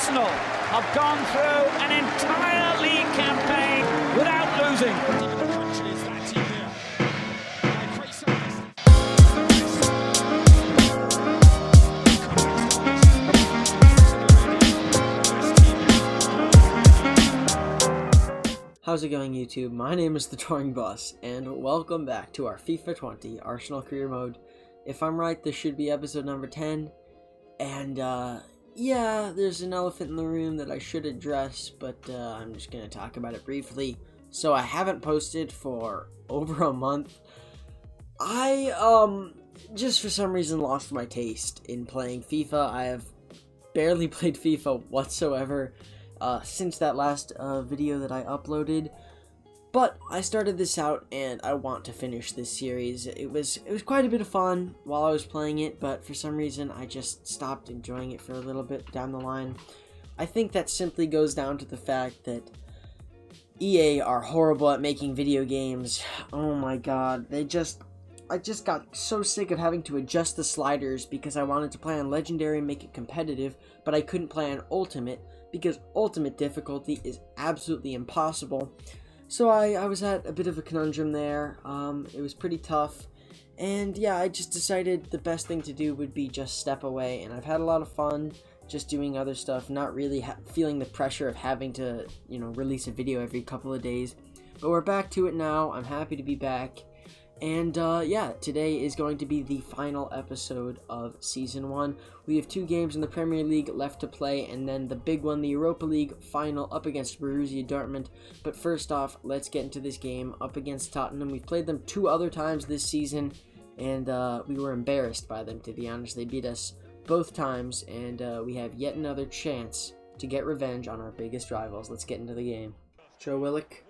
Arsenal have gone through an entire league campaign without losing. How's it going, YouTube? My name is the Touring Boss, and welcome back to our FIFA 20 Arsenal Career Mode. If I'm right, this should be episode number 10, and yeah, there's an elephant in the room that I should address, but I'm just gonna talk about it briefly. So I haven't posted for over a month. I just for some reason lost my taste in playing FIFA. I have barely played FIFA whatsoever since that last video that I uploaded, but I started this out and I want to finish this series. It was quite a bit of fun while I was playing it, but for some reason I just stopped enjoying it for a little bit down the line. I think that simply goes down to the fact that EA are horrible at making video games. Oh my god, I just got so sick of having to adjust the sliders because I wanted to play on Legendary and make it competitive, but I couldn't play on Ultimate because Ultimate difficulty is absolutely impossible. So I was at a bit of a conundrum there. It was pretty tough, and yeah, I just decided the best thing to do would be just step away, and I've had a lot of fun just doing other stuff, not really feeling the pressure of having to, you know, release a video every couple of days. But we're back to it now. I'm happy to be back. And yeah, today is going to be the final episode of Season 1. We have 2 games in the Premier League left to play, and then the big one, the Europa League final up against Borussia Dortmund. But first off, let's get into this game up against Tottenham. We've played them 2 other times this season, and we were embarrassed by them, to be honest. They beat us both times, and we have yet another chance to get revenge on our biggest rivals. Let's get into the game. Joe Willock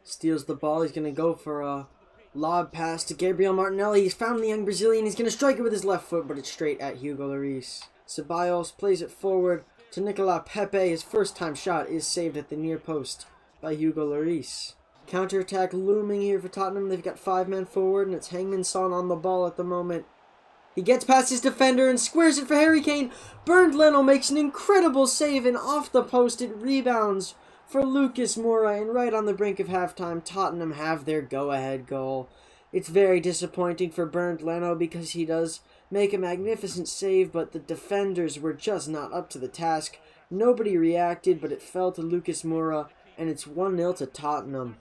steals the ball. He's going to go for a lob pass to Gabriel Martinelli. He's found the young Brazilian. He's going to strike it with his left foot, but it's straight at Hugo Lloris. Ceballos plays it forward to Nicolas Pepe. His first time shot is saved at the near post by Hugo Lloris. Counter-attack looming here for Tottenham. They've got 5 men forward, and it's Hangman Son on the ball at the moment. He gets past his defender and squares it for Harry Kane. Bernd Leno makes an incredible save, and off the post it rebounds for Lucas Moura, and right on the brink of halftime, Tottenham have their go-ahead goal. It's very disappointing for Bernd Leno because he does make a magnificent save, but the defenders were just not up to the task. Nobody reacted, but it fell to Lucas Moura, and it's 1-0 to Tottenham.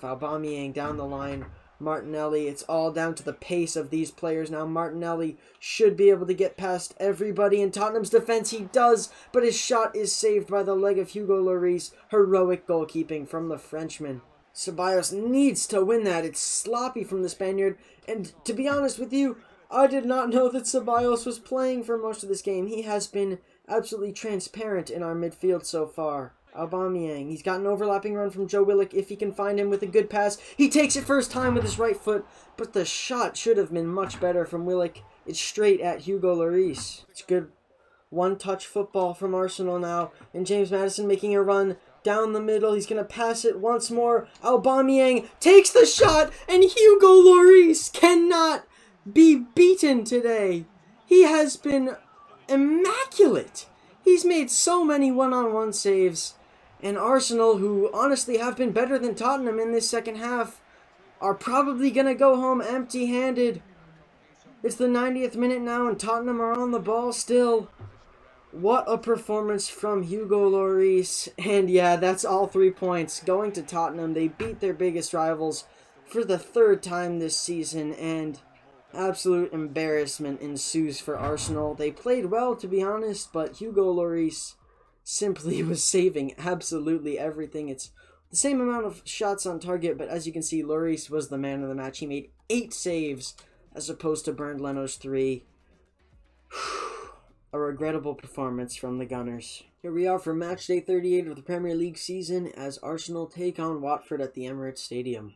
Aubameyang down the line. Martinelli, it's all down to the pace of these players now. Martinelli should be able to get past everybody in Tottenham's defense. He does, but his shot is saved by the leg of Hugo Lloris. Heroic goalkeeping from the Frenchman. Ceballos needs to win that. It's sloppy from the Spaniard, and to be honest with you, I did not know that Ceballos was playing for most of this game. He has been absolutely transparent in our midfield so far. Aubameyang, he's got an overlapping run from Joe Willock if he can find him with a good pass. He takes it first time with his right foot, but the shot should have been much better from Willock. It's straight at Hugo Lloris. It's good one-touch football from Arsenal now, and James Maddison making a run down the middle. He's going to pass it once more. Aubameyang takes the shot, and Hugo Lloris cannot be beaten today. He has been immaculate. He's made so many one-on-one saves. And Arsenal, who honestly have been better than Tottenham in this second half, are probably going to go home empty-handed. It's the 90th minute now, and Tottenham are on the ball still. What a performance from Hugo Lloris. And yeah, that's all 3 points going to Tottenham. They beat their biggest rivals for the 3rd time this season, and absolute embarrassment ensues for Arsenal. They played well, to be honest, but Hugo Lloris simply was saving absolutely everything. It's the same amount of shots on target, but as you can see, Lloris was the man of the match. He made 8 saves as opposed to Bernd Leno's 3. A regrettable performance from the Gunners. Here we are for match day 38 of the Premier League season as Arsenal take on Watford at the Emirates Stadium.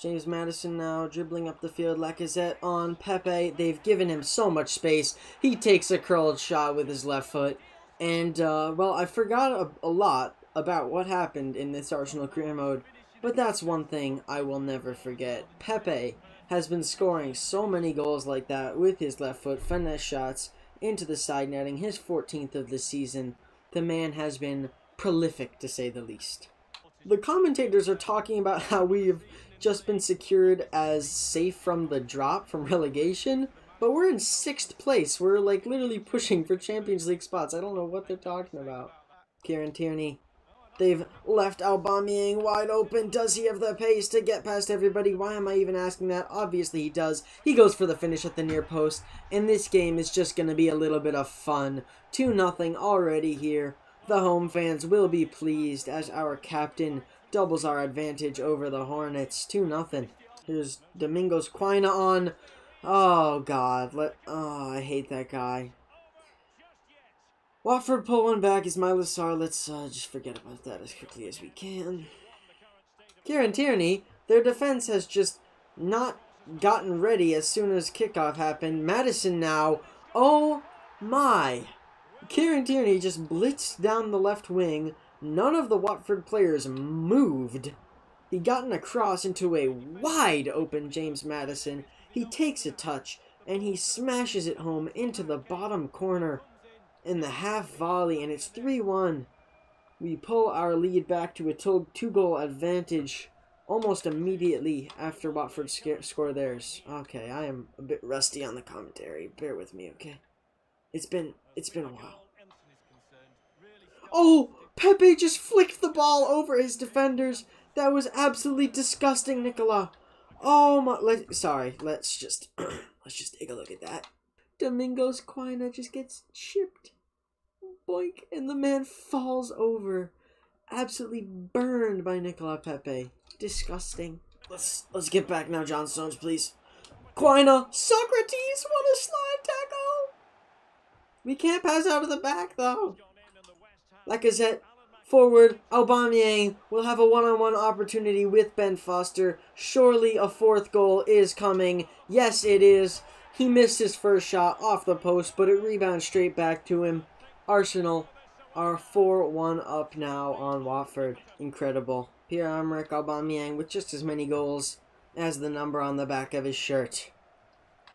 James Maddison now dribbling up the field. Lacazette on Pepe. They've given him so much space. He takes a curled shot with his left foot. And, well, I forgot a lot about what happened in this Arsenal career mode, but that's one thing I will never forget. Pepe has been scoring so many goals like that with his left foot, finesse shots into the side netting, his 14th of the season. The man has been prolific, to say the least. The commentators are talking about how we've just been secured as safe from the drop from relegation, but we're in 6th place. We're like literally pushing for Champions League spots. I don't know what they're talking about. Kieran Tierney. They've left Aubameyang wide open. Does he have the pace to get past everybody? Why am I even asking that? Obviously he does. He goes for the finish at the near post. And this game is just going to be a little bit of fun. 2-0 already here. The home fans will be pleased as our captain doubles our advantage over the Hornets. 2-0. Here's Domingos Quina on. Oh, God. I hate that guy. Watford pull one back is my Lassar. Let's just forget about that as quickly as we can. Kieran Tierney, their defense has just not gotten ready as soon as kickoff happened. Madison now. Oh my. Kieran Tierney just blitzed down the left wing. None of the Watford players moved. He gotten a cross into a wide open James Madison. He takes a touch and he smashes it home into the bottom corner in the half volley, and it's 3-1. We pull our lead back to a 2-goal advantage almost immediately after Watford score theirs. Okay, I am a bit rusty on the commentary. Bear with me, okay? It's been a while. Oh, Pepe just flicked the ball over his defenders. That was absolutely disgusting, Nicola. Oh my, let's just take a look at that. Domingos Quina just gets chipped. Boink, and the man falls over. Absolutely burned by Nicola Pepe. Disgusting. Let's get back now, John Stones, please. Quina, Socrates, what a slide tackle! We can't pass out of the back, though. Lacazette, forward, Aubameyang will have a one-on-one opportunity with Ben Foster. Surely a 4th goal is coming. Yes, it is. He missed his first shot off the post, but it rebounds straight back to him. Arsenal are 4-1 up now on Watford. Incredible. Pierre-Emerick Aubameyang with just as many goals as the number on the back of his shirt.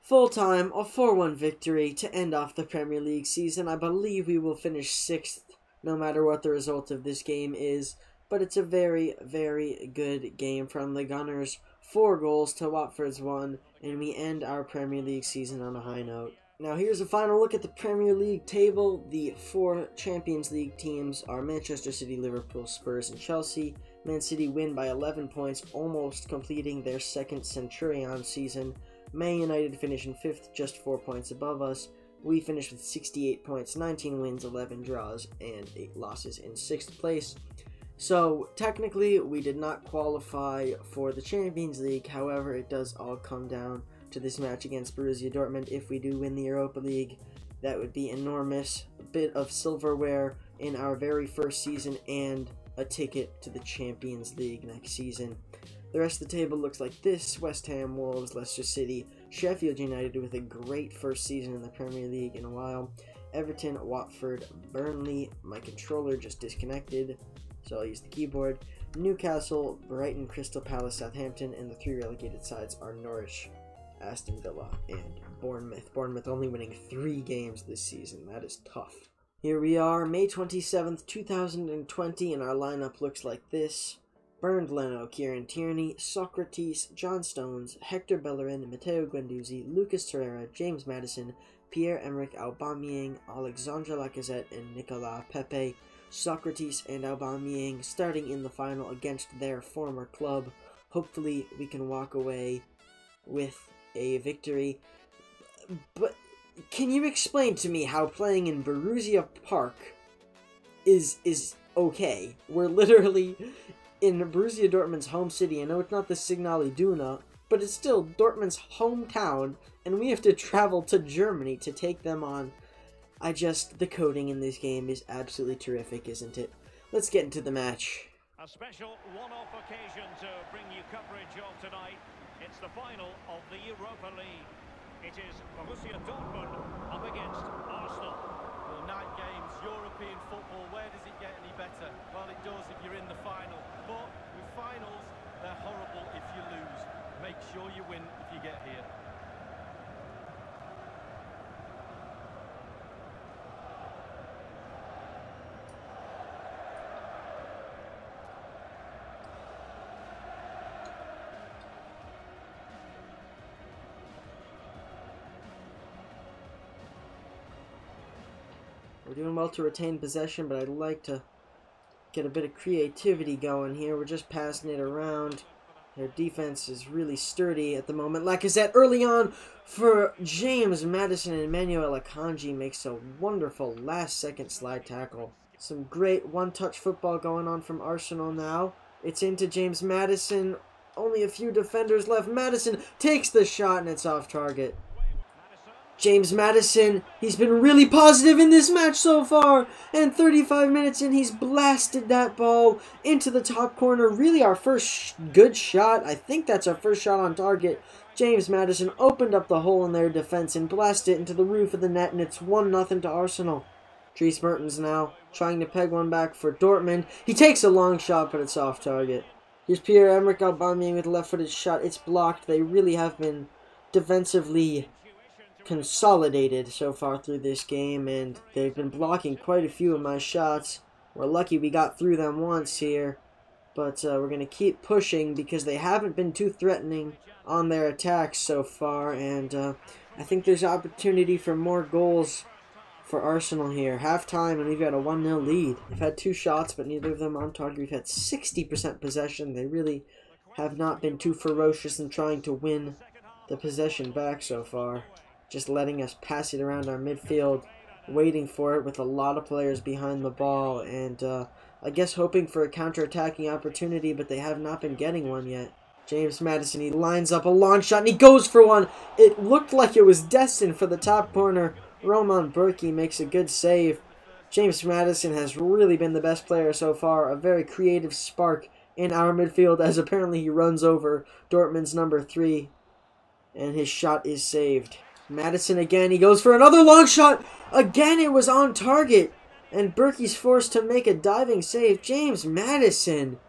Full time, a 4-1 victory to end off the Premier League season. I believe we will finish 6th no matter what the result of this game is. But it's a very, very good game from the Gunners. 4 goals to Watford's 1. And we end our Premier League season on a high note. Now here's a final look at the Premier League table. The 4 Champions League teams are Manchester City, Liverpool, Spurs, and Chelsea. Man City win by 11 points, almost completing their 2nd Centurion season. Man United finish in 5th, just 4 points above us. We finished with 68 points, 19 wins, 11 draws, and 8 losses in 6th place. So, technically, we did not qualify for the Champions League. However, it does all come down to this match against Borussia Dortmund. If we do win the Europa League, that would be enormous. A bit of silverware in our very first season and a ticket to the Champions League next season. The rest of the table looks like this: West Ham, Wolves, Leicester City, Sheffield United with a great first season in the Premier League in a while, Everton, Watford, Burnley, my controller just disconnected, so I'll use the keyboard, Newcastle, Brighton, Crystal Palace, Southampton, and the 3 relegated sides are Norwich, Aston Villa, and Bournemouth. Bournemouth only winning 3 games this season. That is tough. Here we are, May 27th, 2020, and our lineup looks like this. Bernd Leno, Kieran Tierney, Socrates, John Stones, Hector Bellerin, Matteo Guendouzi, Lucas Torreira, James Madison, Pierre-Emerick Aubameyang, Alexandre Lacazette, and Nicolas Pepe. Socrates and Aubameyang starting in the final against their former club. Hopefully we can walk away with a victory. But can you explain to me how playing in Borussia Park is okay? We're literally in Borussia Dortmund's home city. I know it's not the Signal Iduna, but it's still Dortmund's hometown, and we have to travel to Germany to take them on. The coding in this game is absolutely terrific, isn't it? Let's get into the match. A special one-off occasion to bring you coverage of tonight. It's the final of the Europa League. It is Borussia Dortmund up against Arsenal. Well, 9 games, European football, where does it get any better? Well, it does if you're in the final. But with finals, they're horrible if you lose. Make sure you win if you get here. We're doing well to retain possession, but I'd like to get a bit of creativity going here. We're just passing it around. Their defense is really sturdy at the moment. Lacazette early on for James Maddison, and Emmanuel Akanji makes a wonderful last-second slide tackle. Some great one-touch football going on from Arsenal now. It's into James Maddison. Only a few defenders left. Maddison takes the shot, and it's off target. James Maddison, he's been really positive in this match so far. And 35 minutes in, he's blasted that ball into the top corner. Really our first good shot. I think that's our first shot on target. James Maddison opened up the hole in their defense and blasted it into the roof of the net. And it's 1-0 to Arsenal. Dries Mertens now trying to peg one back for Dortmund. He takes a long shot, but it's off target. Here's Pierre-Emerick Aubameyang with a left-footed shot. It's blocked. They really have been defensively consolidated so far through this game, and they've been blocking quite a few of my shots. We're lucky we got through them once here, but we're going to keep pushing because they haven't been too threatening on their attacks so far, and I think there's opportunity for more goals for Arsenal here. Half-time, and we've got a 1-0 lead. We've had 2 shots, but neither of them on target. We've had 60% possession. They really have not been too ferocious in trying to win the possession back so far. Just letting us pass it around our midfield, waiting for it with a lot of players behind the ball, and I guess hoping for a counter-attacking opportunity, but they have not been getting one yet. James Maddison, he lines up a long shot, and he goes for one. It looked like it was destined for the top corner. Roman Burki makes a good save. James Maddison has really been the best player so far, a very creative spark in our midfield, as apparently he runs over Dortmund's number 3, and his shot is saved. Maddison again, he goes for another long shot. Again, it was on target. And Burki's forced to make a diving save. James Maddison,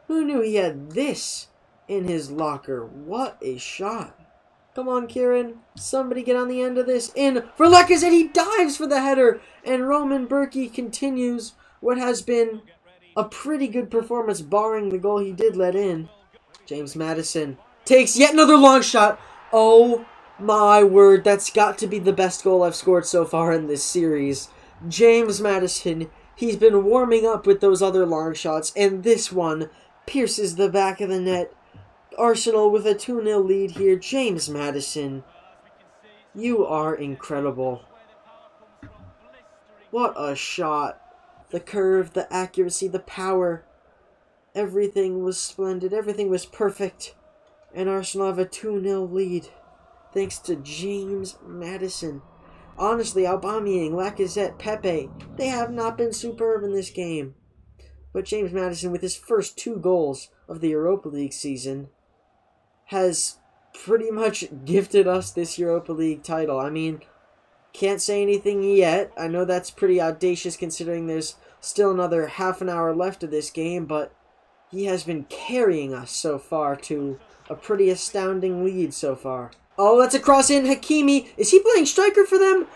who knew he had this in his locker? What a shot. Come on, Kieran. Somebody get on the end of this. In for Lacazette, he dives for the header. And Roman Burki continues what has been a pretty good performance, barring the goal he did let in. James Maddison takes yet another long shot. Oh, my word, that's got to be the best goal I've scored so far in this series. James Maddison, he's been warming up with those other long shots, and this one pierces the back of the net. Arsenal with a 2-0 lead here. James Maddison, you are incredible. What a shot. The curve, the accuracy, the power. Everything was splendid. Everything was perfect. And Arsenal have a 2-0 lead. Thanks to James Maddison. Honestly, Aubameyang, Lacazette, Pepe, they have not been superb in this game. But James Maddison, with his first 2 goals of the Europa League season, has pretty much gifted us this Europa League title. I mean, can't say anything yet. I know that's pretty audacious considering there's still another half an hour left of this game, but he has been carrying us so far to a pretty astounding lead so far. Oh, that's a cross in. Hakimi. Is he playing striker for them?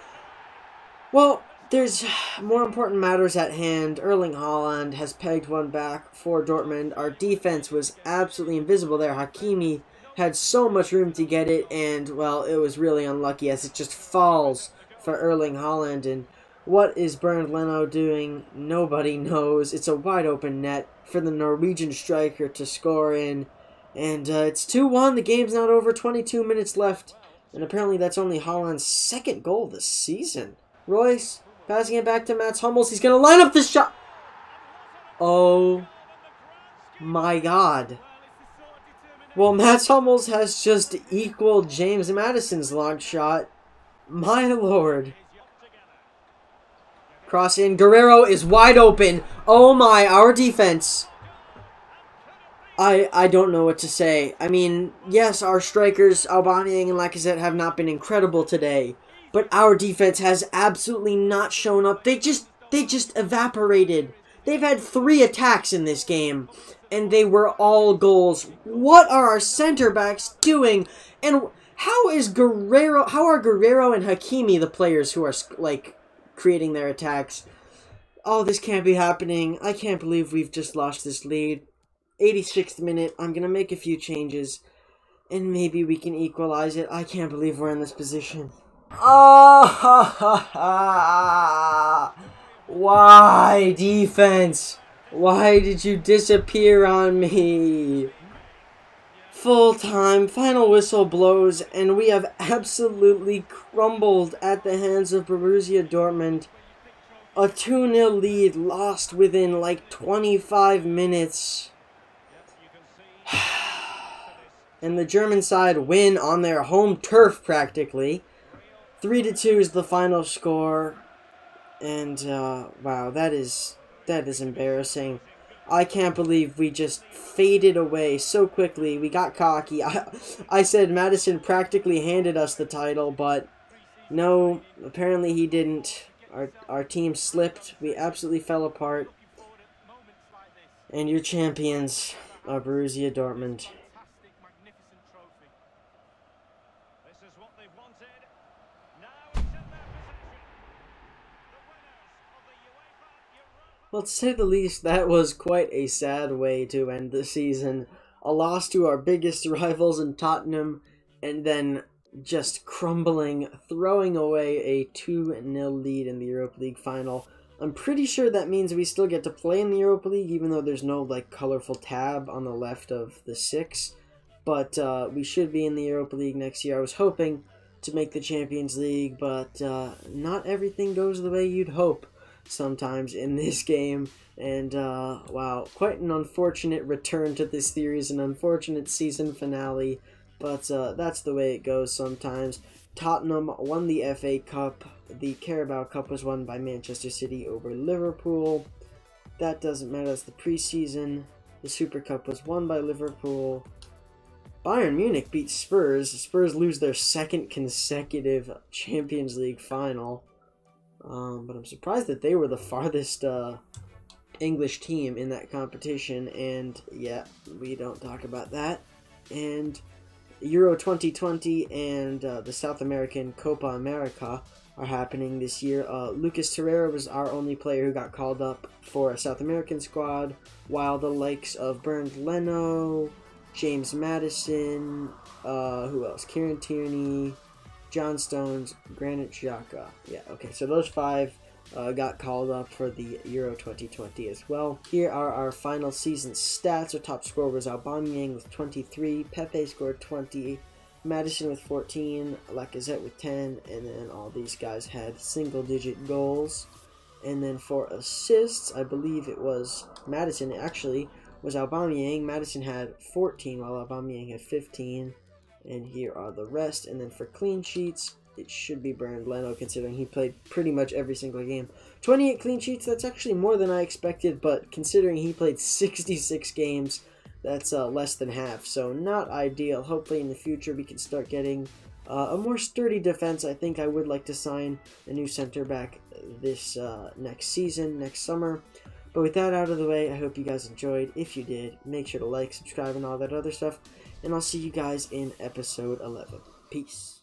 Well, there's more important matters at hand. Erling Haaland has pegged one back for Dortmund. Our defense was absolutely invisible there. Hakimi had so much room to get it, and, well, it was really unlucky as it just falls for Erling Haaland. And what is Bernd Leno doing? Nobody knows. It's a wide open net for the Norwegian striker to score in. And it's 2-1. The game's not over. 22 minutes left. And apparently that's only Haaland's 2nd goal this season. Royce passing it back to Mats Hummels. He's going to line up the shot. Oh my God. Well, Mats Hummels has just equaled James Maddison's long shot. My Lord. Cross in. Guerrero is wide open. Oh my, our defense. I don't know what to say. I mean, yes, our strikers, Aubameyang and Lacazette, have not been incredible today. But our defense has absolutely not shown up. They just evaporated. They've had 3 attacks in this game, and they were all goals. What are our center backs doing? And how are Guerrero and Hakimi the players who are, like, creating their attacks? Oh, this can't be happening. I can't believe we've just lost this lead. 86th minute, I'm going to make a few changes, and maybe we can equalize it. I can't believe we're in this position. Why, defense? Why did you disappear on me? Full time, final whistle blows, and we have absolutely crumbled at the hands of Borussia Dortmund. A 2-0 lead lost within like 25 minutes. And the German side win on their home turf practically. 3-2 is the final score. And wow, that is embarrassing. I can't believe we just faded away so quickly. We got cocky. I said Madison practically handed us the title, but no, apparently he didn't. Our team slipped. We absolutely fell apart. And your champions are Borussia Dortmund. Well, to say the least, that was quite a sad way to end the season. A loss to our biggest rivals in Tottenham, and then just crumbling, throwing away a 2-0 lead in the Europa League final. I'm pretty sure that means we still get to play in the Europa League, even though there's no like colorful tab on the left of the 6. But we should be in the Europa League next year. I was hoping to make the Champions League, but not everything goes the way you'd hope sometimes in this game. And wow, quite an unfortunate return to this series, an unfortunate season finale, but that's the way it goes sometimes. Tottenham won the FA Cup. The Carabao Cup was won by Manchester City over Liverpool. That doesn't matter, that's the preseason. The Super Cup was won by Liverpool. Bayern Munich beat Spurs. Spurs lose their second consecutive Champions League final. But I'm surprised that they were the farthest English team in that competition, and yeah, we don't talk about that. And Euro 2020 and the South American Copa America are happening this year. Lucas Torreira was our only player who got called up for a South American squad, while the likes of Bernd Leno, James Maddison, who else? Kieran Tierney, John Stones, Granit Xhaka. Yeah, okay, so those 5 got called up for the Euro 2020 as well. Here are our final season stats. Our top scorer was Aubameyang with 23, Pepe scored 20, Maddison with 14, Lacazette with 10, and then all these guys had single-digit goals. And then for assists, I believe it was Maddison, actually, was Aubameyang. Maddison had 14, while Aubameyang had 15. And here are the rest. And then for clean sheets, it should be Bernd Leno, considering he played pretty much every single game. 28 clean sheets, that's actually more than I expected, but considering he played 66 games, that's less than half, so not ideal. Hopefully in the future we can start getting a more sturdy defense. I think I would like to sign a new center back this next season, next summer. But with that out of the way, I hope you guys enjoyed. If you did, make sure to like, subscribe, and all that other stuff. And I'll see you guys in episode 11. Peace.